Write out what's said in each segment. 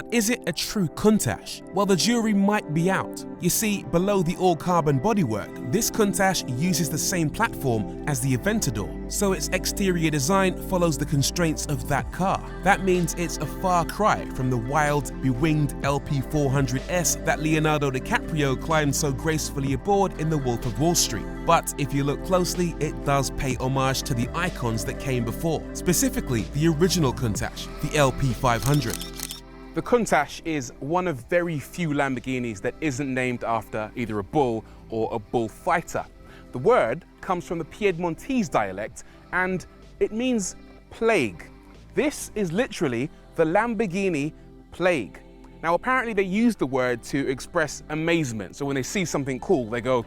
But is it a true Countach? Well, the jury might be out. You see, below the all-carbon bodywork, this Countach uses the same platform as the Aventador, so its exterior design follows the constraints of that car. That means it's a far cry from the wild, bewinged LP400S that Leonardo DiCaprio climbed so gracefully aboard in The Wolf of Wall Street. But if you look closely, it does pay homage to the icons that came before, specifically the original Countach, the LP500. The Countach is one of very few Lamborghinis that isn't named after either a bull or a bullfighter. The word comes from the Piedmontese dialect and it means plague. This is literally the Lamborghini plague. Now apparently they use the word to express amazement, so when they see something cool they go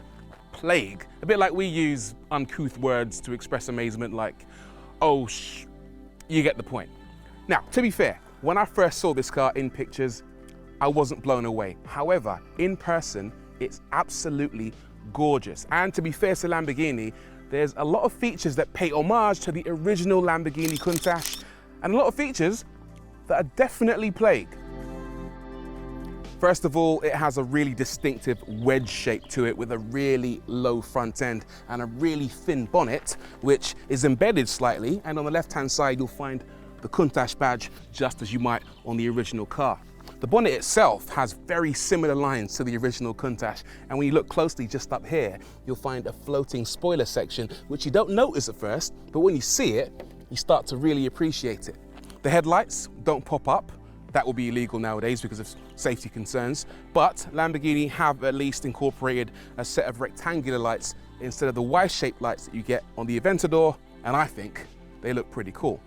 plague. A bit like we use uncouth words to express amazement like, oh you get the point. Now to be fair, when I first saw this car in pictures, I wasn't blown away. However, in person, it's absolutely gorgeous. And to be fair to Lamborghini, there's a lot of features that pay homage to the original Lamborghini Countach, and a lot of features that are definitely plague. First of all, it has a really distinctive wedge shape to it with a really low front end and a really thin bonnet, which is embedded slightly, and on the left-hand side, you'll find the Countach badge, just as you might on the original car. The bonnet itself has very similar lines to the original Countach, and when you look closely just up here, you'll find a floating spoiler section, which you don't notice at first, but when you see it, you start to really appreciate it. The headlights don't pop up. That will be illegal nowadays because of safety concerns, but Lamborghini have at least incorporated a set of rectangular lights instead of the Y-shaped lights that you get on the Aventador, and I think they look pretty cool.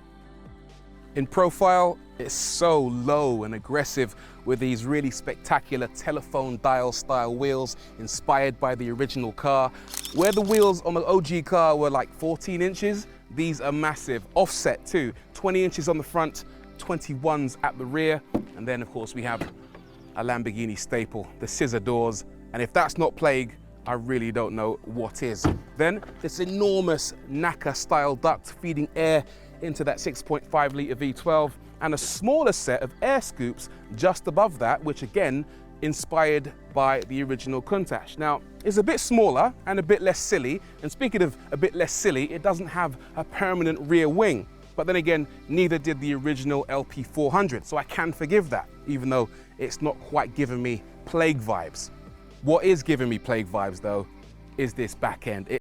In profile, it's so low and aggressive with these really spectacular telephone dial style wheels inspired by the original car. Where the wheels on the OG car were like 14 inches, these are massive, offset too, 20 inches on the front, 21s at the rear, and then of course we have a Lamborghini staple, the scissor doors, and if that's not plague, I really don't know what is. Then this enormous NACA style duct feeding air into that 6.5 litre V12, and a smaller set of air scoops just above that, which again, inspired by the original Countach. Now, it's a bit smaller and a bit less silly, and speaking of a bit less silly, it doesn't have a permanent rear wing. But then again, neither did the original LP400, so I can forgive that, even though it's not quite giving me plague vibes. What is giving me plague vibes though, is this back end.